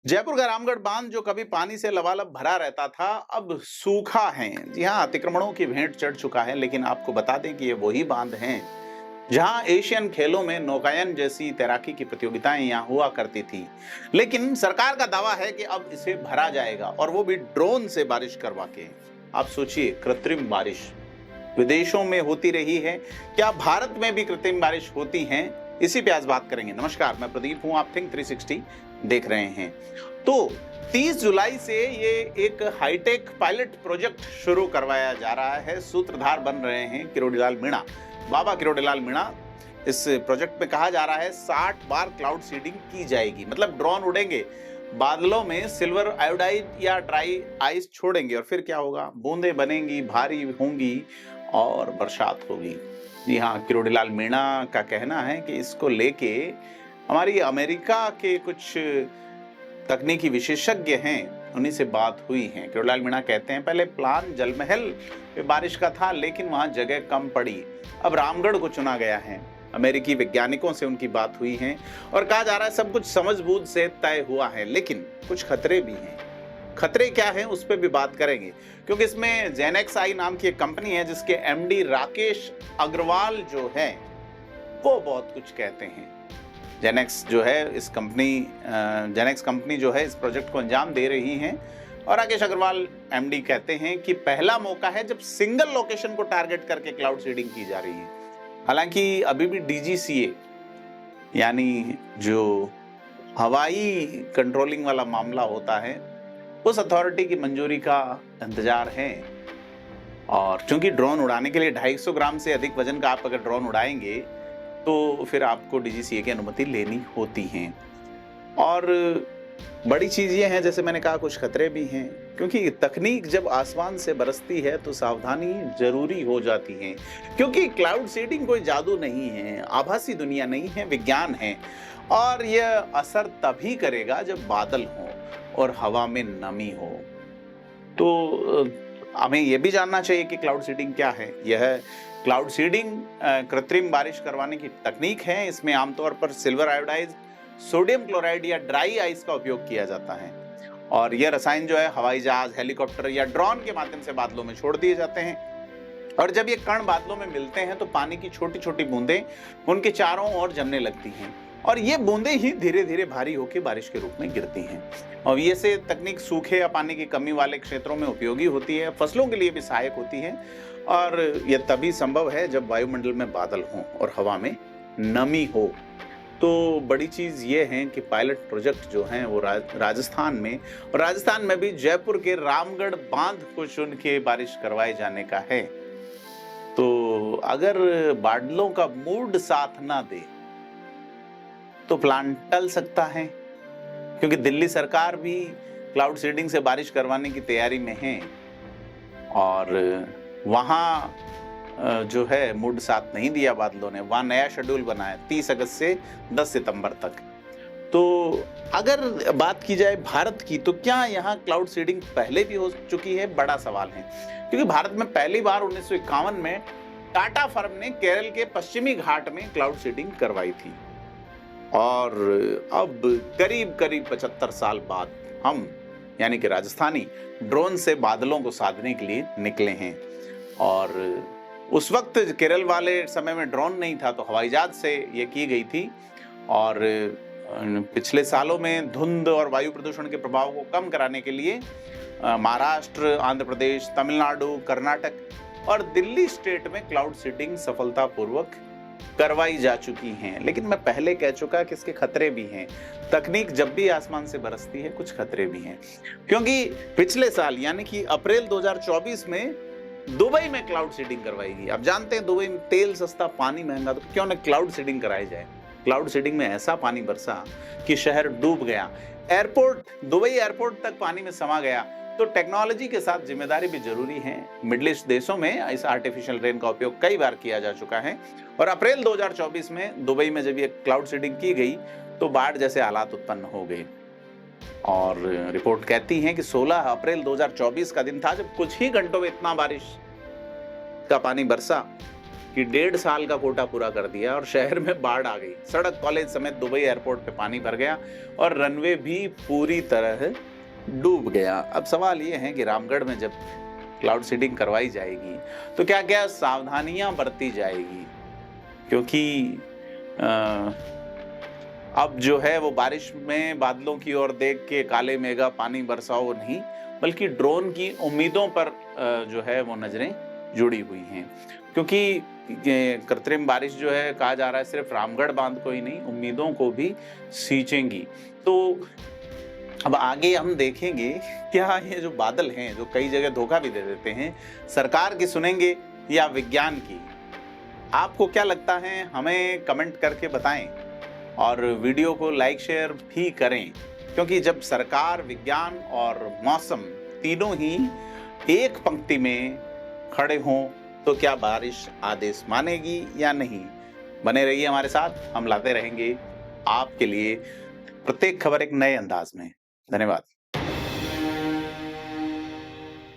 जयपुर का रामगढ़ बांध जो कभी पानी से लबालब भरा रहता था, अब सूखा है। जी हाँ, अतिक्रमणों की भेंट चढ़ चुका है। लेकिन आपको बता दें कि ये वही बांध हैं जहां एशियन खेलों में नौकायन जैसी तैराकी की प्रतियोगिताएं यहाँ हुआ करती थी। लेकिन सरकार का दावा है कि अब इसे भरा जाएगा, और वो भी ड्रोन से बारिश करवा के। आप सोचिए, कृत्रिम बारिश विदेशों में होती रही है, क्या भारत में भी कृत्रिम बारिश होती है? इसी पे आज बात करेंगे। नमस्कार, मैं प्रदीप हूं, आप थिंक 360 देख रहे हैं। तो 30 जुलाई से ये एक हाईटेक पायलट प्रोजेक्ट शुरू करवाया जा रहा है। सूत्रधार बन रहे हैं किरोड़ीलाल मीणा, बाबा किरोड़ीलाल मीणा। इस प्रोजेक्ट में कहा जा रहा है 60 बार क्लाउड सीडिंग की जाएगी, मतलब ड्रोन उड़ेंगे, बादलों में सिल्वर आयोडाइड या ड्राई आइस छोड़ेंगे, और फिर क्या होगा? बूंदें बनेंगी, भारी होंगी और बरसात होगी। जी हाँ, किरोड़ीलाल मीणा का कहना है कि इसको लेके हमारी अमेरिका के कुछ तकनीकी विशेषज्ञ हैं, उन्हीं से बात हुई है। किरोड़ीलाल मीणा कहते हैं, पहले प्लान जलमहल पे बारिश का था, लेकिन वहां जगह कम पड़ी, अब रामगढ़ को चुना गया है। अमेरिकी वैज्ञानिकों से उनकी बात हुई है और कहा जा रहा है सब कुछ समझबूझ से तय हुआ है, लेकिन कुछ खतरे भी हैं। खतरे क्या हैं उस पर भी बात करेंगे, क्योंकि इसमें जेनेक्स आई नाम की एक कंपनी है जिसके एमडी राकेश अग्रवाल जो है वो बहुत कुछ कहते हैं। जेनेक्स जो है जेनेक्स कंपनी जो है इस प्रोजेक्ट को अंजाम दे रही है, और राकेश अग्रवाल एमडी कहते हैं कि पहला मौका है जब सिंगल लोकेशन को टारगेट करके क्लाउड सीडिंग की जा रही है। हालांकि अभी भी डीजीसीए यानी जो हवाई कंट्रोलिंग वाला मामला होता है, उस अथॉरिटी की मंजूरी का इंतजार है। और क्योंकि ड्रोन उड़ाने के लिए 250 ग्राम से अधिक वजन का आप अगर ड्रोन उड़ाएंगे तो फिर आपको डीजीसीए की अनुमति लेनी होती है। और बड़ी चीज ये है, जैसे मैंने कहा, कुछ खतरे भी हैं, क्योंकि तकनीक जब आसमान से बरसती है तो सावधानी जरूरी हो जाती है। क्योंकि क्लाउड सीडिंग कोई जादू नहीं है, आभासी दुनिया नहीं है, विज्ञान है। और यह असर तभी करेगा जब बादल हो और हवा में नमी हो। तो हमें यह भी जानना चाहिए कि क्लाउड सीडिंग क्या है। यह क्लाउड सीडिंग कृत्रिम बारिश करवाने की तकनीक है। इसमें आमतौर पर सिल्वर आयोडाइड, सोडियम क्लोराइड या ड्राई आइस का उपयोग किया जाता है, और यह रसायन जो है हवाई जहाज, हेलीकॉप्टर या ड्रोन के माध्यम से बादलों में छोड़ दिए जाते हैं। और जब ये कण बादलों में मिलते हैं तो पानी की छोटी छोटी बूंदें उनके चारों ओर जमने लगती हैं, और ये बूंदें ही धीरे धीरे भारी होकर बारिश के रूप में गिरती हैं। और ये से तकनीक सूखे या पानी की कमी वाले क्षेत्रों में उपयोगी होती है, फसलों के लिए भी सहायक होती है। और यह तभी संभव है जब वायुमंडल में बादल हों और हवा में नमी हो। तो बड़ी चीज ये है कि पायलट प्रोजेक्ट जो है वो राजस्थान में, और राजस्थान में भी जयपुर के रामगढ़ बांध को चुन के बारिश करवाए जाने का है। तो अगर बादलों का मूड साथ ना दे तो प्लान टल सकता है, क्योंकि दिल्ली सरकार भी क्लाउड सीडिंग से बारिश करवाने की तैयारी में है, और वहां जो है मूड साथ नहीं दिया बादलों ने। वहां नया शेड्यूल बनाया 30 अगस्त से 10 सितंबर तक। तो अगर बात की जाए भारत की, तो क्या यहाँ क्लाउड सीडिंग पहले भी हो चुकी है? बड़ा सवाल है, क्योंकि भारत में पहली बार 1951 में टाटा फर्म ने केरल के पश्चिमी घाट में क्लाउड सीडिंग करवाई थी। और अब करीब करीब 75 साल बाद हम यानी कि राजस्थानी ड्रोन से बादलों को साधने के लिए निकले हैं। और उस वक्त केरल वाले समय में ड्रोन नहीं था, तो हवाई जहाज से ये की गई थी। और पिछले सालों में धुंध और वायु प्रदूषण के प्रभाव को कम कराने के लिए महाराष्ट्र, आंध्र प्रदेश, तमिलनाडु, कर्नाटक और दिल्ली स्टेट में क्लाउड सीडिंग सफलतापूर्वक करवाई जा चुकी हैं। लेकिन मैं पहले कह चुका कि इसके खतरे भी हैं। तकनीक जब भी आसमान से बरसती है, कुछ खतरे भी हैं। क्योंकि पिछले साल यानी कि अप्रैल 2024 में दुबई में क्लाउड सीडिंग करवाई गई। आप जानते हैं दुबई में तेल सस्ता, पानी महंगा, तो क्यों न क्लाउड सीडिंग कराई जाए। क्लाउड सीडिंग में ऐसा पानी बरसा कि शहर डूब गया, दुबई एयरपोर्ट तक पानी में समा गया। तो टेक्नोलॉजी के साथ जिम्मेदारी भी जरूरी है। मिडिल ईस्ट देशों में इस आर्टिफिशियल रेन का उपयोग कई बार किया जा चुका है, और अप्रैल 2024 में दुबई में जब ये क्लाउड सीडिंग की गई तो बाढ़ जैसे हालात उत्पन्न हो गए। और रिपोर्ट कहती है कि 16 अप्रैल 2024 का दिन था जब कुछ ही घंटों में इतना बारिश का पानी बरसा कि 1.5 साल का कोटा पूरा कर दिया और शहर में बाढ़ आ गई। सड़क, कॉलेज समेत दुबई एयरपोर्ट पे पानी भर गया और रनवे भी पूरी तरह डूब गया। अब सवाल ये है कि रामगढ़ में जब क्लाउड सीडिंग करवाई जाएगी तो क्या-क्या सावधानियां बरती जाएगी? क्योंकि अब जो है वो बारिश में बादलों की ओर देख के काले मेघा पानी बरसाओ नहीं, बल्कि ड्रोन की उम्मीदों पर जो है वो नजरें जुड़ी हुई हैं। क्योंकि ये कृत्रिम बारिश जो है कहा जा रहा है सिर्फ रामगढ़ बांध को ही नहीं, उम्मीदों को भी सींचेंगी। तो अब आगे हम देखेंगे क्या ये जो बादल हैं, जो कई जगह धोखा भी दे देते हैं, सरकार की सुनेंगे या विज्ञान की? आपको क्या लगता है? हमें कमेंट करके बताएं और वीडियो को लाइक शेयर भी करें, क्योंकि जब सरकार, विज्ञान और मौसम तीनों ही एक पंक्ति में खड़े हों तो क्या बारिश आदेश मानेगी या नहीं? बने रहिए हमारे साथ, हम लाते रहेंगे आपके लिए प्रत्येक खबर एक नए अंदाज में। धन्यवाद।